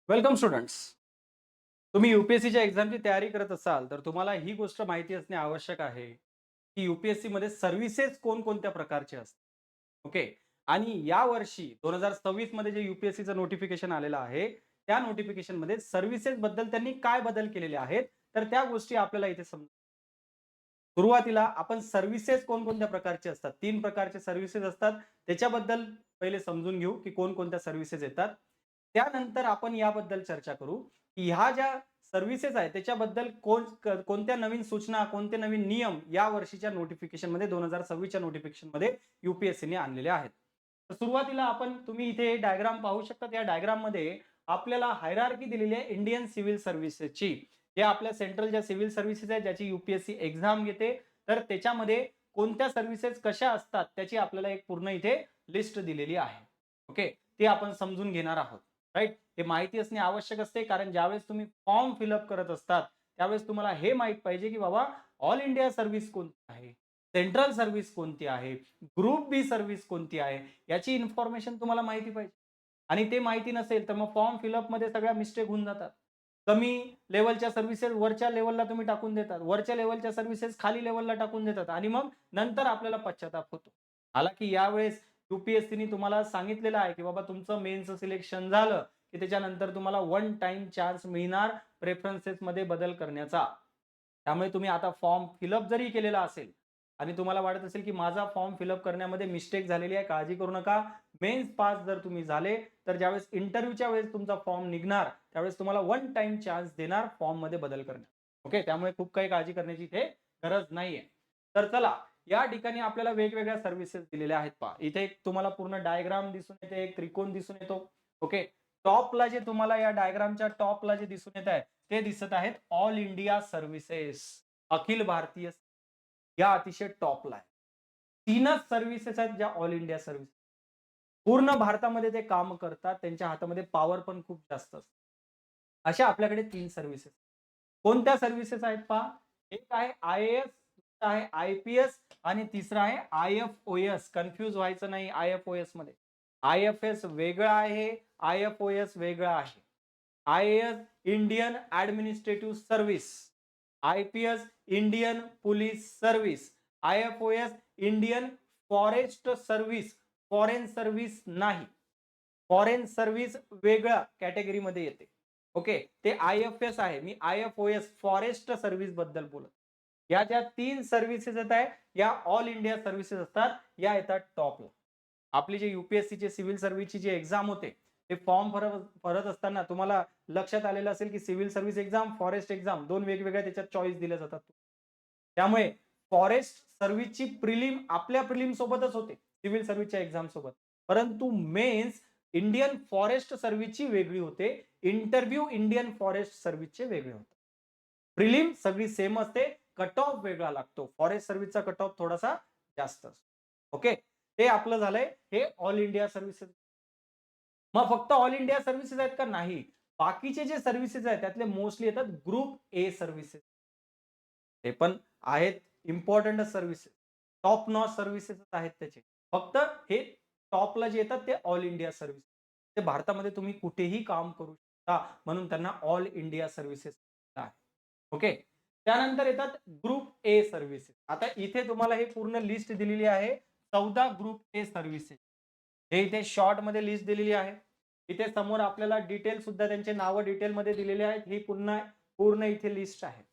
Welcome students. तुम्ही यूपीएससीच्या एक्झामची तयारी करत असाल तर तुम्हाला ही गोष्ट माहिती असणे आवश्यक आहे की यूपीएससी मध्ये सर्व्हिसेस कोणकोणत्या प्रकारचे असतात. ओके. आणि या वर्षी 2026 मध्ये जे यूपीएससीचं नोटिफिकेशन आलेलं आहे त्या नोटिफिकेशन मध्ये सर्व्हिसेस बद्दल त्यांनी काय बदल केलेले आहेत तर त्या गोष्टी आपल्याला इथे सुरुवातीला आपण सर्व्हिसेस कोणकोणत्या प्रकारचे असतात. 3 प्रकारचे सर्व्हिसेस असतात. त्याच्याबद्दल पहिले समजून घेऊ की कोणकोणत्या सर्व्हिसेस येतात. त्यानंतर आपण याबद्दल चर्चा करू की ह्या ज्या सर्व्हिसेस आहेत त्याच्याबद्दल कोणत्या नवीन सूचना, कोणते नवीन नियम या वर्षीच्या नोटिफिकेशनमध्ये 2026च्या नोटिफिकेशनमध्ये यूपीएससीने आणलेले आहेत. तर सुरुवातीला तुम्ही इथे डायग्राम पाहू शकता. या डायग्राममध्ये आपल्याला हायरार्की दिलेली आहे इंडियन सिव्हिल सर्व्हिसेसची. हे आपल्या सेंट्रल ज्या सिव्हिल सर्व्हिसेस आहेत ज्याची यूपीएससी एक्झाम घेते तर त्याच्यामध्ये कोणत्या सर्व्हिसेस कशा असतात त्याची आपल्याला एक पूर्ण इथे लिस्ट दिलेली आहे. ओके. ते आपण समजून घेणार आहोत. राईट. हे माहिती असणे आवश्यक असते कारण ज्यावेळेस तुम्ही फॉर्म फिलअप करत असतात त्यावेळेस तुम्हाला हे माहित पाहिजे की बाबा ऑल इंडिया सर्व्हिस कोणती आहे, सेंट्रल सर्व्हिस कोणती आहे, ग्रुप बी सर्व्हिस कोणती आहे याची इन्फॉर्मेशन तुम्हाला माहिती पाहिजे. आणि ते माहिती नसेल तर मग फॉर्म फिलअप मध्ये सगळ्या मिस्टेक होऊन जातात. कमी लेवलच्या सर्व्हिसेस वरच्या लेवलला तुम्ही टाकून देतात, वरच्या लेवलच्या सर्व्हिसेस खाली लेवलला टाकून देतात आणि मग नंतर आपल्याला पश्चाताप होतो. हालाकी यावेळेस यूपीएससीने तुम्हाला सांगितलेलं आहे की बाबा तुमचं मेन्स सिलेक्शन झालं की त्याच्यानंतर तुम्हाला वन टाइम चान्स मिळणार प्रेफरन्सेस मध्ये बदल करण्याचा. त्यामुळे तुम्ही आता फॉर्म फिलअप जरी केलेला असेल आणि तुम्हाला वाटत असेल की माझा फॉर्म फिलअप करण्यामध्ये मिस्टेक झालेली आहे, काळजी करू नका. मेन्स पास जर तुम्ही झाले तर ज्यावेळेस इंटरव्ह्यूच्या वेळेस तुमचा फॉर्म निघणार त्यावेळेस तुम्हाला वन टाइम चान्स देणार फॉर्म मध्ये बदल करण्यात. ओके. त्यामुळे खूप काही काळजी करण्याची इथे गरज नाहीये. तर चला, या ठिकाणी आपल्याला वेगवेगळ्या सर्व्हिसेस दिलेल्या आहेत. पहा इथे एक तुम्हाला पूर्ण डायग्राम दिसून येते, एक त्रिकोण दिसून येतो. ओके. टॉपला जे तुम्हाला या डायग्रामच्या टॉपला जे दिसून येत आहे ते दिसत आहेत all India services. Akhil Bharatiya या अतिशय टॉपला आहे. तीनच सर्व्हिसेस आहेत ज्या ऑल इंडिया सर्व्हिस पूर्ण भारतामध्ये ते काम करतात. त्यांच्या हातामध्ये पॉवर पण खूप जास्त असते. अशा आपल्याकडे 3 सर्व्हिसेस. कोणत्या सर्व्हिसेस आहेत पहा. एक आहे आय-ए-एस, दुसरा आहे आय-पी-एस आणि तिसरा आहे आय-एफ-ओ-एस. कन्फ्यूज व्हायचं नाही आय-एफ-ओ-एस मध्ये. आय-एफ-एस वेगळं आहे, आय-एफ-ओ-एस वेगळं आहे. IAS Indian administrative service, IPS Indian police service, IFOS Indian forest service. Foreign service नाही. फॉरेन सर्व्हिस वेगळ्या कॅटेगरीमध्ये येते. ओके. ते आय-एफ-एस आहे. मी आय-एफ-ओ-एस फॉरेस्ट सर्व्हिस बद्दल बोलत. या ज्या 3 सर्व्हिसेस येत आहे या ऑल इंडिया सर्व्हिसेस असतात. या येतात टॉपला. आपली जे यूपीएससीचे सिव्हिल सर्व्हिसची जी एक्झाम होते ते फॉर्म भरत असताना तुम्हाला लक्षात आलेलं असेल की civil service exam, forest exam दोन वेगवेगळ्या त्याच्यात चॉईस दिल्या जातात. त्यामुळे फॉरेस्ट सर्व्हिसची प्रिलिम आपल्या प्रिलिम सोबतच होते सिव्हिल सर्व्हिसच्या एक्झाम सोबत. परंतु मेन्स इंडियन फॉरेस्ट सर्व्हिसची वेगळी होते. इंटरव्ह्यू इंडियन फॉरेस्ट सर्व्हिसचे वेगळे होते. प्रिलिम सगळी सेम असते. कट ऑफ वेगळा लागतो. फॉरेस्ट सर्व्हिसचा कट ऑफ थोडासा जास्त असतो. ओके. हे आपलं झालंय हे ऑल इंडिया सर्व्हिसेस. मग फक्त ऑल इंडिया सर्व्हिसेस आहेत का? नाही. बाकीचे जे सर्व्हिसेस आहेत त्यातले मोस्टली येतात ग्रुप ए सर्व्हिसेस. ते पण आहेत important services. Top notch services आहेत त्याचे. फक्त हे टॉपला जे येतात ते ऑल इंडिया सर्व्हिस. ते भारतामध्ये तुम्ही कुठेही काम करू शकता म्हणून त्यांना ऑल इंडिया सर्व्हिसेस आहे. ओके. त्यानंतर येतात ग्रुप ए सर्व्हिसेस. आता इथे तुम्हाला हे पूर्ण लिस्ट दिलेली आहे. 14 ग्रुप ए सर्व्हिसेस. हे इथे शॉर्ट मध्ये लिस्ट दिलेली आहे. इथे समोर आपल्याला डिटेल सुद्धा त्यांचे नावं डिटेलमध्ये दिलेले आहेत. ही पुन्हा पूर्ण इथे लिस्ट आहे.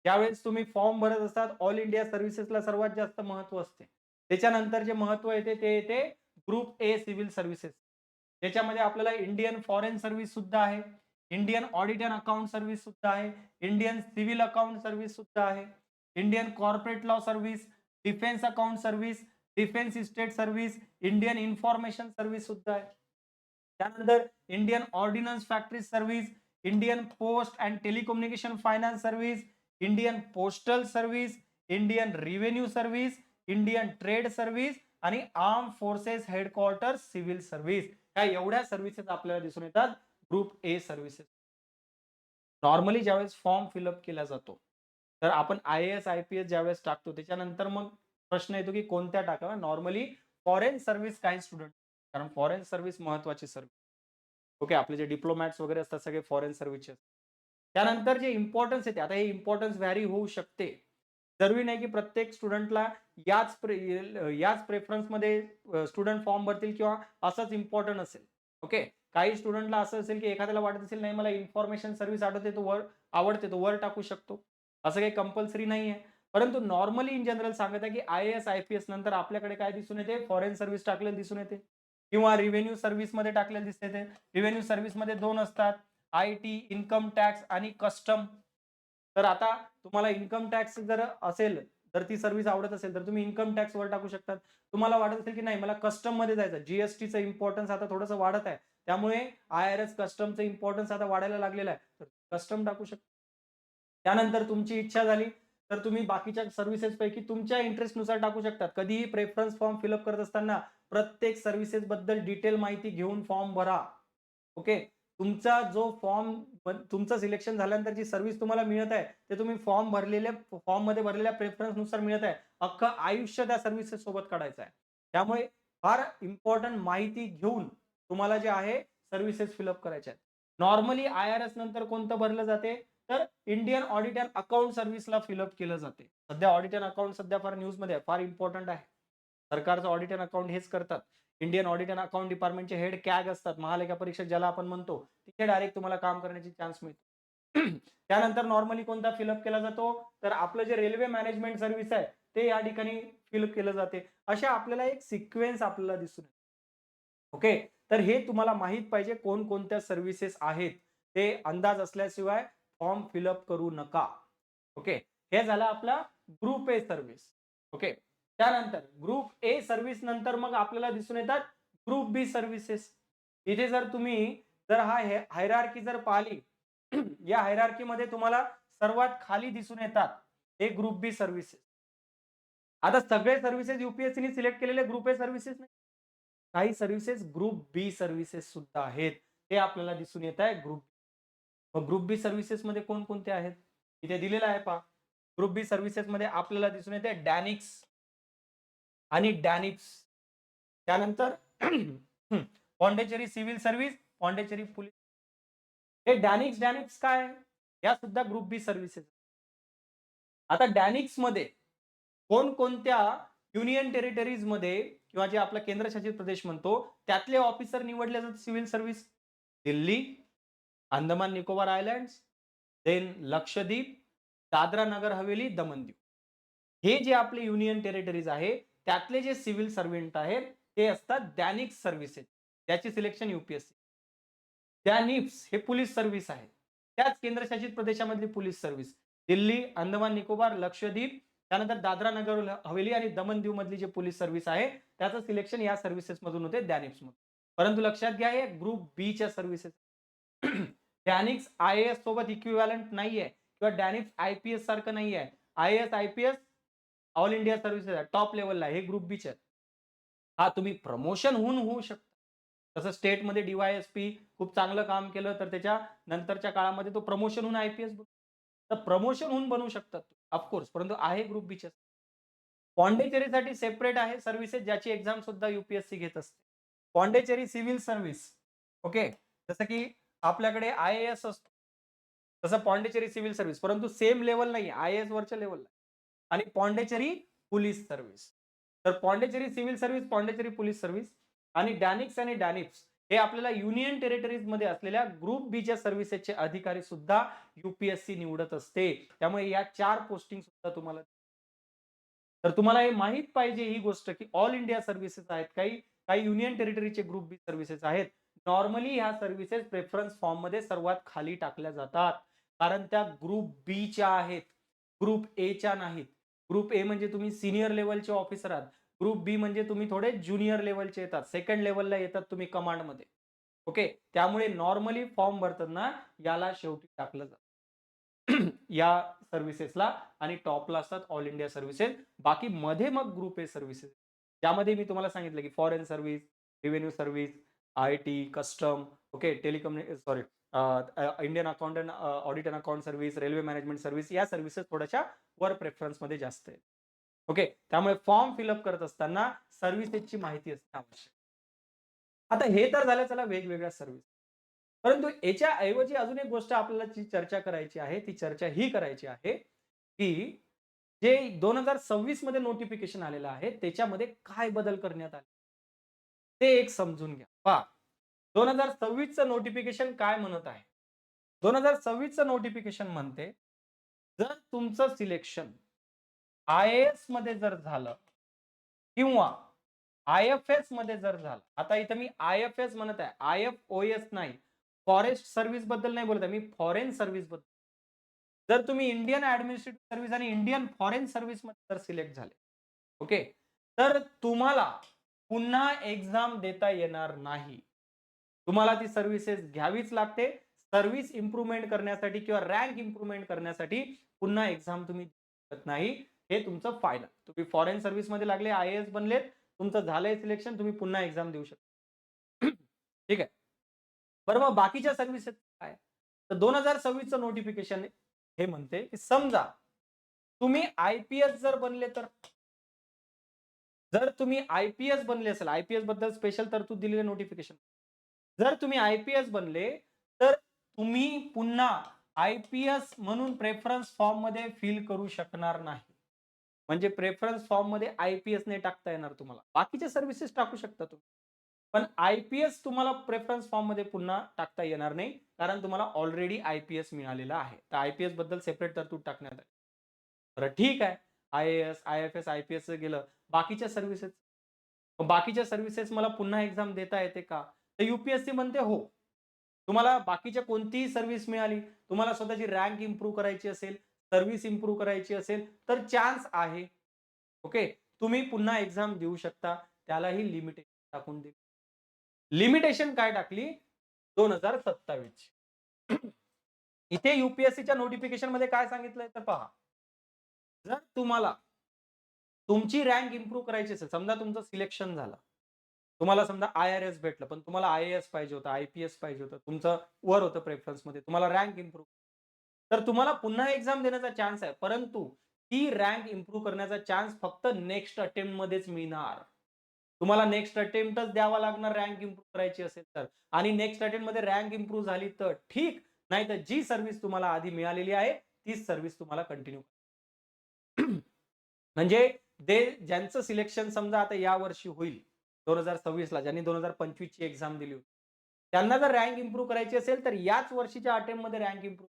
ज्यावेळेस तुम्ही फॉर्म भरत असतात ऑल इंडिया सर्व्हिसेसला सर्वात जास्त महत्व असते. त्याच्यानंतर जे महत्व येते ते येते ग्रुप ए सिव्हिल सर्व्हिसेस. त्याच्यामध्ये आपल्याला इंडियन फॉरेन सर्व्हिस सुद्धा आहे, Indian audit and account service सुद्धा आहे, इंडियन सिव्हिल अकाउंट सर्व्हिस सुद्धा आहे, Indian corporate law service, defence account service, defence estate service, Indian information service सुद्धा आहे. त्यानंतर Indian ordnance factory service, Indian post and telecommunication finance service, Indian postal service, Indian revenue service, Indian trade service आणि arm forces headquarter civil service. या एवढ्या services आपल्याला दिसून येतात group A services. Normally ज्यावेळेस फॉर्म फिलअप केला जातो तर आपण आय-ए-एस, आय-पी-एस ज्यावेळेस टाकतो त्याच्यानंतर मग प्रश्न येतो की कोणत्या टाकाव्या. नॉर्मली फॉरेन सर्व्हिस काही स्टुडंट, कारण फॉरेन सर्व्हिस महत्वाची सर्व्हिस. ओके, आपले जे डिप्लोमॅट्स वगैरे असतात सगळे फॉरेन सर्व्हिसचे. त्यानंतर जे इम्पोर्टन्स येते, आता हे इम्पोर्टन्स व्हॅरी होऊ शकते. जरुरी नाही की प्रत्येक स्टुडंटला याच प्रेफरन्समध्ये स्टुडंट फॉर्म भरतील किंवा असंच इम्पोर्टंट असेल. ओके. काही स्टुडंटला असं असेल की एखाद्याला वाटत असेल, नाही मला इन्फॉर्मेशन सर्व्हिस आवडते, तो वर टाकू शकतो. असं काही कंपल्सरी नाहीये. परंतु नॉर्मली इन जनरल सांगत आहे की आय-ए-एस, आय-पी-एस नंतर आपल्याकडे काय दिसून येते? फॉरेन सर्व्हिस टाकलेलं दिसून येते किंवा रिव्हेन्यू सर्व्हिसमध्ये टाकलेलं दिसते ते. रिव्हेन्यू सर्व्हिसमध्ये 2 असतात. आय-टी, इन्कम टॅक्स आणि कस्टम. तर आता तुम्हाला इन्कम टॅक्स जर असेल, तर ती सर्व्हिस आवडत असेल, तर तुम्ही इन्कम टॅक्सवर टाकू शकता. तुम्हाला वाटत असेल की नाही मला कस्टममध्ये जायचं, जी-एस-टीचं इम्पोर्टन्स आता थोडंसं वाढत आहे. त्यामुळे आय-आर-एस कस्टमचं इम्पोर्टन्स आता वाढायला लागलेलं आहे. तर कस्टम टाकू शकता. त्यानंतर तुमची इच्छा झाली, तर तुम्ही बाकीच्या सर्व्हिसेसपैकी तुमच्या इंटरेस्टनुसार टाकू शकता. कधीही प्रेफरन्स फॉर्म फिलअप करत असताना प्रत्येक सर्व्हिसेसबद्दल डिटेल माहिती घेऊन फॉर्म भरा. ओके. तुमचा जो तुमचं सिलेक्शन झाल्यानंतर जी सर्व्हिस तुम्हाला मिळत आहे, ते तुम्ही फॉर्ममध्ये भरलेल्या प्रेफरन्सनुसार मिळत आहे. अख्खं आयुष्य त्या सर्व्हिसेस सोबत काढायचं आहे. त्यामुळे फार इम्पोर्टंट माहिती घेऊन तुम्हाला जे आहे सर्व्हिसेस फिलअप करायच्या आहेत. नॉर्मली आय-आर-एस नंतर कोणतं भरलं जाते? तर इंडियन ऑडिट अँड अकाउंट सर्व्हिसला फिलअप केलं जाते. सध्या ऑडिट अँड अकाउंट फार न्यूजमध्ये आहे. फार इम्पोर्टंट आहे. सरकारचं ऑडिट अँड अकाउंट हेच करतात. इंडियन ऑडिट अँड अकाउंट डिपार्टमेंटचे हेड कॅग असतात. महालेखा परीक्षक ज्याला आपण म्हणतो, तिथे डायरेक्ट तुम्हाला काम करण्याची चान्स मिळतो. त्यानंतर नॉर्मली कोणता फिलअप केला जातो? तर आपलं जे रेल्वे मॅनेजमेंट सर्व्हिस आहे, ते या ठिकाणी फिलअप केलं जाते. अशा आपल्याला एक सिक्वेन्स आपल्याला दिसून येतो. ओके. तर हे तुम्हाला माहीत पाहिजे कोणकोणत्या सर्व्हिसेस आहेत. ते अंदाज असल्याशिवाय फॉर्म फिलअप करू नका. ओके. हे झालं आपला ग्रुप ए सर्व्हिस. ओके. त्यानंतर ग्रुप ए सर्व्हिस नंतर मग आपल्याला दिसून येतात ग्रुप बी सर्व्हिसेस. इथे जर हा हायरार्की जर पाहिली, या हायरार्कीमध्ये तुम्हाला सर्वात खाली दिसून येतात हे ग्रुप बी सर्व्हिसेस. आता सगळे सर्व्हिसेस यूपीएससीने सिलेक्ट केलेले ग्रुप ए सर्व्हिसेस नाही. काही सर्व्हिसेस ग्रुप बी सर्व्हिसेस सुद्धा आहेत. ते आपल्याला दिसून येत आहे ग्रुप बी सर्व्हिसेस मध्ये कोणकोणते आहेत? इथे दिलेलं आहे पहा. ग्रुप बी सर्व्हिसेस मध्ये आपल्याला दिसून येते डॅनिक्स आणि डॅनिप्स. त्यानंतर Pondicherry civil service, Pondicherry police. हे डॅनिक्स काय? या सुद्धा ग्रुप बी सर्व्हिसेस. आता डॅनिक्स मध्ये कोणकोणत्या युनियन टेरिटरीज मध्ये किंवा जे आपला केंद्रशासित प्रदेश म्हणतो, त्यातले ऑफिसर निवडले जातात civil service? Delhi, Andaman Nicobar islands, then Lakshadweep, Dadra Nagar Haveli, Daman Diu. हे जे आपले युनियन टेरिटरीज आहे, त्यातले जे सिव्हिल सर्व्हंट आहेत, ते असतात दैनिक सर्व्हिसेस. त्याची सिलेक्शन यूपीएससी. त्या निप्स हे पोलीस सर्व्हिस आहे. त्याच केंद्रशासित प्रदेशामधली पोलीस सर्व्हिस. दिल्ली, अंदमान निकोबार, लक्षद्वीप, त्यानंतर दादरा नगर हवेली आणि दमन दीव मधली जे पोलीस सर्व्हिस आहे, त्याचं सिलेक्शन या सर्व्हिसेस मधून होते डॅनिक्स मधून. परंतु लक्षात घ्या हे ग्रुप बी च्या सर्व्हिसेस. डॅनिक्स आय-ए-एस सोबत इक्विव्हॅलंट नाहीये किंवा डॅनिक्स आय-पी-एस सारखं नाहीये. IAS, IPS all India services आहे. टॉप लेव्हलला हे ग्रुप बी चे. हा तुम्ही प्रमोशन होऊ शकता. तसं स्टेटमध्ये डी-वाय-एस-पी खूप चांगलं काम केलं, तर त्याच्या नंतरच्या काळामध्ये तो प्रमोशन होऊन आय-पी-एस तर प्रमोशन होऊन बनवू शकतात ऑफकोर्स, परंतु आहे ग्रुप बी च्या. पॉंडिचेरीसाठी सेपरेट आहे सर्व्हिसेस ज्याची एक्झाम सुद्धा यूपीएससी घेत असते. Pondicherry civil service. ओके. जसं की आपल्याकडे आय-ए-एस असतो. तसं पॉंडिचेरी सिव्हिल सर्व्हिस, परंतु सेम लेव्हल नाही, आय-ए-एस वरच्या लेव्हलला. आणि पॉंडिचेरी पोलीस सर्व्हिस. तर Pondicherry civil service, Pondicherry police service आणि डॅनिक्स आणि डॅनिप्स हे आपल्याला युनियन टेरिटरीज मध्ये असलेल्या ग्रुप बी च्या सर्व्हिसेसचे अधिकारी सुद्धा यूपीएससी निवडत असते. त्यामुळे या 4 पोस्टिंग सुद्धा तुम्हाला. तर तुम्हाला हे माहित पाहिजे ही गोष्ट की ऑल इंडिया सर्व्हिसेस आहेत, काही काही युनियन टेरिटरीचे ग्रुप बी सर्व्हिसेस आहेत. नॉर्मली ह्या सर्व्हिसेस प्रेफरन्स फॉर्म मध्ये सर्वात खाली टाकल्या जातात, कारण त्या ग्रुप बी च्या आहेत, ग्रुप ए च्या नाहीत. ग्रुप ए म्हणजे तुम्ही सिनियर लेवलचे ऑफिसर आहात. ग्रुप बी म्हणजे तुम्ही थोडे ज्युनियर लेवलचे येतात, सेकंड लेवलला येतात तुम्ही कमांड मध्ये. ओके. त्यामुळे नॉर्मली फॉर्म भरताना याला शेवटी टाकलं जातं. या सर्व्हिसेसला आणि टॉपला असतात ऑल इंडिया सर्व्हिसेस. बाकी मध्ये मग ग्रुप ए सर्व्हिसेस. त्यामध्ये मी तुम्हाला सांगितलं की foreign service, revenue service, IT, custom, okay, Indian accountant audit and account service, railway management service, या सर्व्हिसेस थोड्याशा वर प्रेफरन्समध्ये जास्त आहेत. ओके. त्यामुळे फॉर्म फिलअप करत असताना सर्व्हिसेसची माहिती असणे आवश्यक. आता हे तर झालं चला वेगवेगळ्या सर्व्हिस. परंतु याच्या ऐवजी अजून एक गोष्ट आपल्याला जी चर्चा करायची आहे, ती चर्चा ही करायची आहे, की जे 2026 मध्ये नोटिफिकेशन आलेलं आहे, त्याच्यामध्ये काय बदल करण्यात आले? ते एक समजून घ्या. पहा, 2026 चं नोटिफिकेशन काय म्हणत आहे? 2026 चं नोटिफिकेशन म्हणते, जर तुमचं सिलेक्शन आय-ए-एस मध्ये जर झालं किंवा आय-एफ-एस मध्ये जर झालं. आता इथं मी आय-एफ-एस म्हणत आहे. आय-एफ-ओ-एस नाही. फॉरेस्ट सर्व्हिस बद्दल नाही बोलत आहे. मी फॉरेन सर्व्हिस बद्दल. जर तुम्ही इंडियन ॲडमिनिस्ट्रेटिव्ह सर्व्हिस आणि इंडियन फॉरेन सर्व्हिसमध्ये जर सिलेक्ट झाले, ओके. तर तुम्हाला पुन्हा एक्झाम देता येणार नाही. तुम्हाला ती सर्व्हिसेस घ्यावीच लागते. सर्व्हिस इम्प्रूव्हमेंट करण्यासाठी किंवा रँक इम्प्रूव्हमेंट करण्यासाठी पुन्हा एक्झाम तुम्ही देऊ शकत नाही. हे तुमचं फायनल. तुम्ही फॉरेन सर्व्हिसमध्ये लागले, आय-ए-एस बनलेत, तुमचं झालंय सिलेक्शन, तुम्ही पुन्हा एक्झाम देऊ शकता. ठीक आहे. बरं मग बाकीच्या सर्व्हिसेस काय? तर 2026 चं नोटिफिकेशन हे म्हणते, की समजा तुम्ही आय-पी-एस जर बनले तर? जर तुम्ही आय-पी-एस बनले असेल, आय-पी-एस बद्दल स्पेशल तरतूद दिलेली नोटिफिकेशन. जर तुम्ही आय-पी-एस बनले, तर तुम्ही पुन्हा आय-पी-एस म्हणून प्रेफरन्स फॉर्ममध्ये फिल करू शकणार नाही. म्हणजे प्रेफरन्स फॉर्ममध्ये आय-पी-एस नाही टाकता येणार तुम्हाला. बाकीच्या सर्व्हिसेस टाकू शकता तुम्ही. पण आय-पी-एस तुम्हाला प्रेफरन्स फॉर्ममध्ये पुन्हा टाकता येणार नाही. कारण तुम्हाला ऑलरेडी आय-पी-एस मिळालेला आहे. तर आय-पी-एस बद्दल सेपरेट तरतूद टाकण्यात आली. बरं ठीक आहे. आय-ए-एस, आय-एफ-एस, आय-पी-एसचं गेलं. बाकीच्या सर्व्हिसेस बाकीच्या सर्व्हिसेस मला पुन्हा एक्झाम देता येते का? तर यू-पी-एस-सी म्हणते हो. तुम्हाला बाकीच्या कोणतीही सर्व्हिस मिळाली, तुम्हाला स्वतःची रँक इम्प्रूव्ह करायची असेल, सर्व्हिस इम्प्रूव्ह करायची असेल, तर चान्स आहे. ओके. तुम्ही पुन्हा एक्झाम देऊ शकता. त्यालाही लिमिटेशन टाकून दिली. लिमिटेशन काय टाकली? 2027 ची. इथे यू-पी-एस-सीच्या नोटिफिकेशनमध्ये काय सांगितलंय तर पहा. जर तुम्हाला तुमची रँक इम्प्रूव्ह करायची असेल, समजा तुमचं सिलेक्शन झालं. तुम्हाला समजा आय-आर-एस भेटलं, पण तुम्हाला आय-ए-एस पाहिजे होतं, आय-पी-एस पाहिजे होतं. तुमचं वर होतं प्रेफरन्समध्ये. तुम्हाला रँक इम्प्रूव्ह तर तुम्हाला पुन्हा एक्झाम देण्याचा चान्स आहे. परंतु ती रँक इम्प्रूव्ह करण्याचा चान्स फक्त नेक्स्ट अटेम्प्टमध्येच मिळणार. तुम्हाला नेक्स्ट अटेम्प्टच द्यावा लागणार रँक इम्प्रूव्ह करायची असेल तर. आणि नेक्स्ट अटेम्प्टमध्ये रँक इम्प्रूव्ह झाली तर ठीक, नाहीतर जी सर्व्हिस तुम्हाला आधी मिळालेली आहे, तीच सर्व्हिस तुम्हाला कंटिन्यू म्हणजे ज्यांचं सिलेक्शन समजा आता यावर्षी होईल 2026 ला ज्यांनी 2025 ची एक्झाम दिली होती. त्यांना जर रँक इम्प्रूव्ह करायची असेल तर याच वर्षीच्या अटेम्प्टमध्ये रँक इम्प्रूव्ह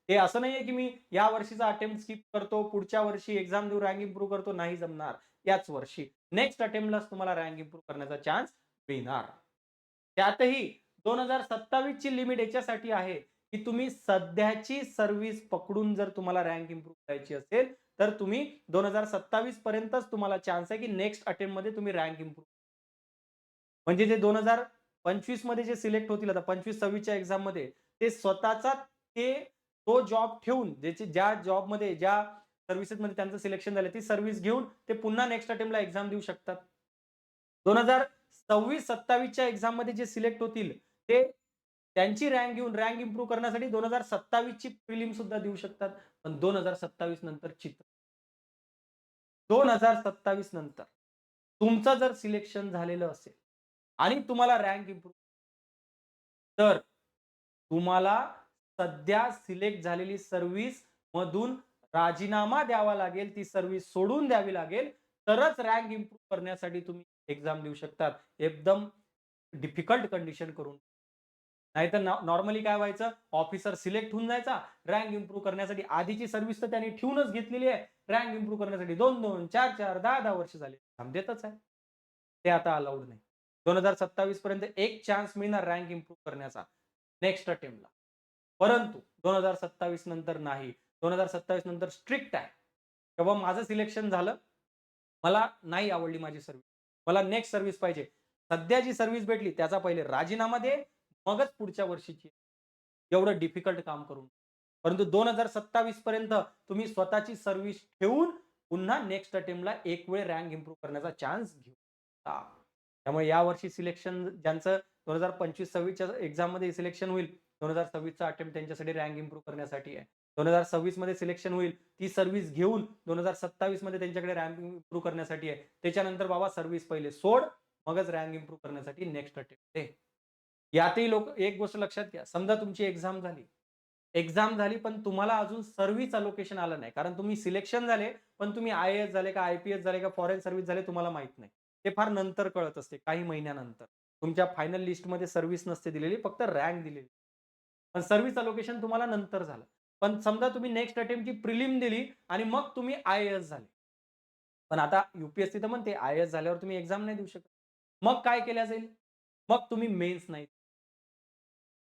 ते असं नाहीये की मी या वर्षीचा अटेम्प्ट स्किप करतो, पुढच्या वर्षी एक्झाम देऊन रँक इम्प्रूव्ह करतो, नाही जमणार. याच वर्षी नेक्स्ट अटेम्प्टलाच तुम्हाला रँक इम्प्रूव्ह करण्याचा चान्स मिळणार. त्यातही 2027 ची लिमिट याच्यासाठी आहे, की तुम्ही सध्याची सर्व्हिस पकडून जर तुम्हाला रँक इम्प्रूव्ह करायची असेल, तर तुम्ही 2027 पर्यंतच तुम्हाला चान्स आहे, की नेक्स्ट अटेम्प्टमध्ये तुम्ही रँक इम्प्रूव्ह म्हणजे जे 2025 मध्ये जे सिलेक्ट होतील आता 25-26 च्या एक्झाममध्ये ते स्वतःचा तो जॉब ठेवून ज्या जॉबमध्ये ज्या सर्व्हिसेसमध्ये त्यांचं सिलेक्शन झालं ती सर्व्हिस घेऊन ते पुन्हा नेक्स्ट अटेम्प्टला एक्झाम देऊ शकतात. 2026-27 च्या एक्झाममध्ये जे सिलेक्ट होतील ते त्यांची रँक घेऊन रँक इम्प्रूव्ह करण्यासाठी 2027 ची प्रिलिम सुद्धा देऊ शकतात. पण 2027 नंतर चित्र 2027 नंतर तुमचं जर सिलेक्शन झालेलं असेल आणि तुम्हाला रँक इम्प्रूव्ह तर तुम्हाला सध्या सिलेक्ट झालेली सर्व्हिस मधून राजीनामा द्यावा लागेल. ती सर्व्हिस सोडून द्यावी लागेल. तरच रँक इम्प्रूव्ह करण्यासाठी तुम्ही एक्झाम देऊ शकतात. एकदम डिफिकल्ट कंडिशन करून. नाहीतर नॉर्मली काय व्हायचं, ऑफिसर सिलेक्ट होऊन जायचा. रँक इम्प्रूव्ह करण्यासाठी आधीची सर्व्हिस तर त्यांनी ठेवूनच घेतलेली आहे. रँक इम्प्रूव्ह करण्यासाठी 2-2, 4-4, 10-10 वर्ष झाले. काम देतच आहे. ते आता अलाउड नाही. 2027 पर्यंत एक चान्स मिळणार रँक इम्प्रूव्ह करण्याचा नेक्स्ट अटेम्प्टला. परंतु 2027 नंतर नाही. 2027 नंतर स्ट्रिक्ट आहे. तेव्हा माझं सिलेक्शन झालं. मला नाही आवडली माझी सर्व्हिस. मला नेक्स्ट सर्व्हिस पाहिजे. सध्या जी सर्व्हिस भेटली त्याचा पहिले राजीनामा दे, मगच पुढच्या वर्षीची. एवढं डिफिकल्ट काम करून. परंतु 2027 पर्यंत तुम्ही स्वतःची सर्व्हिस ठेवून पुन्हा नेक्स्ट अटेम्प्टला एक वेळ रँक इम्प्रूव्ह करण्याचा चान्स घेऊ शकता. त्यामुळे यावर्षी सिलेक्शन ज्यांचं 2025-26 च्या एक्झाममध्ये सिलेक्शन होईल, 2026 चा अटेम्प्ट त्यांच्यासाठी रँक इम्प्रूव्ह करण्यासाठी आहे. 2026 मध्ये सिलेक्शन होईल, ती सर्व्हिस घेऊन 2027 मध्ये त्यांच्याकडे रँक इम्प्रूव्ह करण्यासाठी आहे. त्याच्यानंतर बाबा सर्व्हिस पहिले सोड, मगच रँक इम्प्रूव्ह करण्यासाठी नेक्स्ट अटेम्प्ट दे. यातही लोक एक गोष्ट लक्षात घ्या, समजा तुमची एक्झाम झाली पण तुम्हाला अजून सर्व्हिस अलोकेशन आलं नाही. कारण तुम्ही सिलेक्शन झाले, पण तुम्ही आय-ए-एस झाले का आय-पी-एस झाले का फॉरेन सर्व्हिस झाले तुम्हाला माहीत नाही. ते फार नंतर कळत असते, काही महिन्यानंतर. तुमच्या फायनल लिस्टमध्ये सर्व्हिस नसते दिलेली, फक्त रँक दिलेली. पण सर्व्हिस अलोकेशन तुम्हाला नंतर झालं. पण समजा तुम्ही नेक्स्ट अटेम्प्टची प्रिलिम दिली आणि मग तुम्ही आय-ए-एस झाले. पण आता यू-पी-एस-सी तर म्हणते आय-ए-एस झाल्यावर तुम्ही एक्झाम नाही देऊ शकत. मग काय केल्या जाईल? मग तुम्ही मेन्स नाही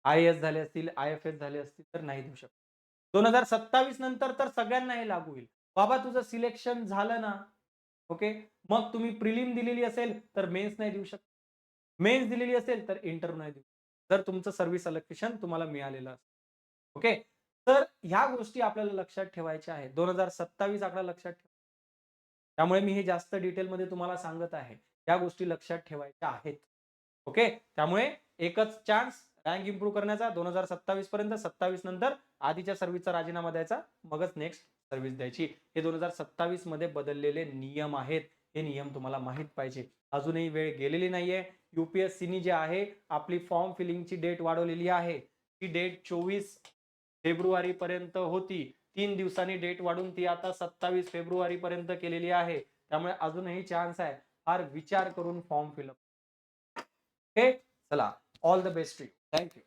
आय-ए-एस झाले असतील, आय-एफ-एस झाले असतील तर नाही देऊ शकत. 2027 नंतर तर सगळ्यांना हे लागू होईल. बाबा तुझं सिलेक्शन झालं ना, ओके. मग तुम्ही प्रिलिम दिलेली असेल तर मेन्स नाही देऊ शकत. मेन्स दिलेली असेल तर इंटरव्ह्यू नाही देऊ जर तुमचं सर्व्हिस अलोकेशन तुम्हाला मिळालेलं असेल. ओके. तर ह्या गोष्टी आपल्याला लक्षात ठेवायच्या आहेत. 2027 आकडा लक्षात ठेवा. त्यामुळे मी हे जास्त डिटेलमध्ये तुम्हाला सांगत आहे. या गोष्टी लक्षात ठेवायच्या आहेत. ओके. त्यामुळे एकच चान्स रँक इम्प्रूव्ह करण्याचा 2027 पर्यंत, 27 नंतर आधीच्या सर्व्हिसचा राजीनामा द्यायचा, मगच नेक्स्ट सर्व्हिस द्यायची. हे 2027 मध्ये बदललेले नियम आहेत. हे नियम तुम्हाला माहीत पाहिजे. अजूनही वेळ गेलेली नाहीये. यू-पी-एस-सीनी जे आहे आपली फॉर्म फिलिंगची डेट वाढवलेली आहे. ती डेट 24 फेब्रुवारीपर्यंत होती. 3 दिवसांनी डेट वाढून ती आता 27 फेब्रुवारीपर्यंत केलेली आहे. त्यामुळे अजूनही चान्स आहे. फार विचार करून फॉर्म फिलअप. ओके. चला all the best to you. Thank you.